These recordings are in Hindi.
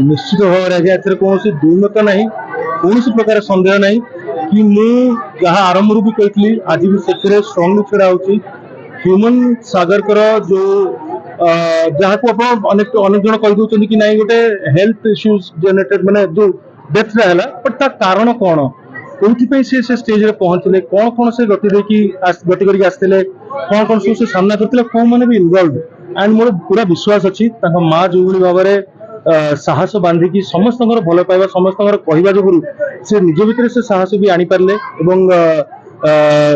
निश्चित भाव में आज्ञा एथरे कौन दुईमत ना कौन प्रकार सन्देह ना कि जहाँ आरंभ भी कही आज भी से स्ट्रंगली छड़ा हो ह्यूमन सागर जो जहाँ को आप अनेक जन कहीदे कि नहीं गोटे हेल्थ इश्यूज जनरेटेड माने जो डेथ है बट ता कारण कौन कौन से स्टेज रे पहुंचले कौन कौन से गति देखी गति करके आसते कौन कौन सब से सामना करते कौन मैंने भी इनवल्व एंड मोर पूरा विश्वास अच्छी माँ जो भाव में साहस बांधिकी समस्त भल पाइबा समस्त कहवा जो से निज भितर से साहस भी आनी पारे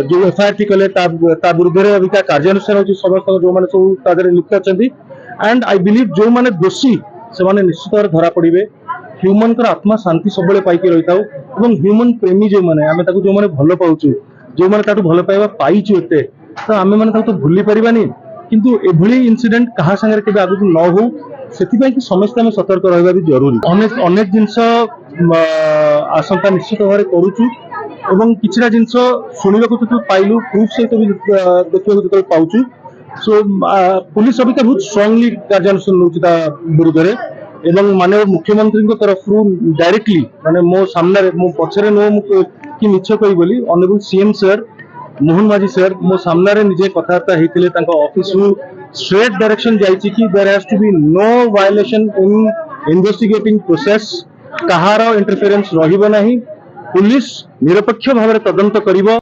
जो एफआईआर टी कले विरुद्ध में अभी कार्यानुष्ठान होती समस्त जो मैंने सब लिप्त अच्छा एंड आई बिलीव जो मैंने दोषी से मैंने निश्चित भाव धरा पड़े ह्यूमन आत्मा शांति सब पाई रही था ह्यूमन प्रेमी जो मैंने आम जो मैंने भल पाचु जो मैंने भल पाइबा पाइचु एते तो आम मैंने तो भूली पारानी किंतु एभली इनसीडेंट कहा सागर के आगे न हो से समस्त आम सतर्क रहा भी जरूरी अनेक जिनस आशंका निश्चित भाव में करुचु किछिटा जिनस शुणा तो पाइलु प्रूफ सहित भी देखा जो पाचु सो पुलिस अभी बहुत स्ट्रांगली कार्यानुष्ठान नौता विरुद्ध में माननीय मुख्यमंत्री तरफ डायरेक्टली माने मो सामने मो पछरे नो कि मिछ कही बोली ऑनरेबल सीएम सर मोहन माझी सर मो सामने निजे कथबार्ता होते ऑफिस स्ट्रेट डायरेक्शन जाइए कि there has to be no violation in investigating process कहार इंटरफेरेंस रहिबो नहीं पुलिस निरपेक्ष भाव में तदंत करिबो।